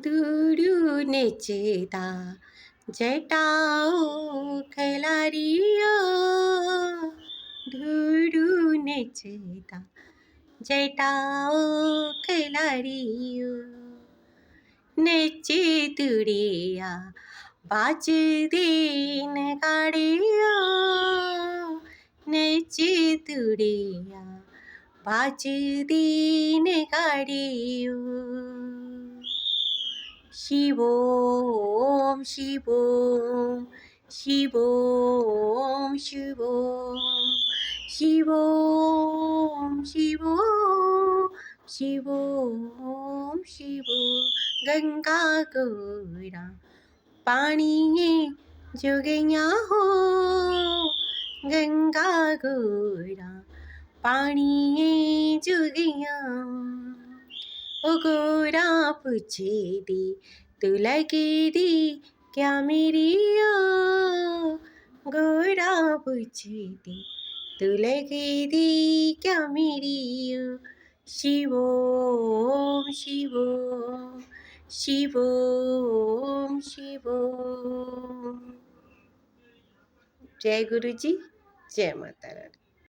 ધૂળું નેચેતા જટાઓ ખલારિયો, ધૂળું નેચેતા જટાઓ ખલારિયો, નેચે તુડિયા બાજ દીન કાઢિયો, નેચે તુડિયા બાજ દીન કાઢિયો. શિવોમ શિવોમ શિવોમ શિવોમ શિવોમ શિવોમ શિવોમ શિવોમ. ગંગા ગોરા પાણીએ જોગૈયા હો, ગંગા ગોરા પાણીએ જોગૈયા. ओ गोरा पूछे दी तू लगी दी क्या मेरी ओ, गोरा पूछे दी तू लगी दी क्या मेरी ओ. शिवोम शिवोम शिवोम शिवोम. जय गुरुजी, जय माता रानी.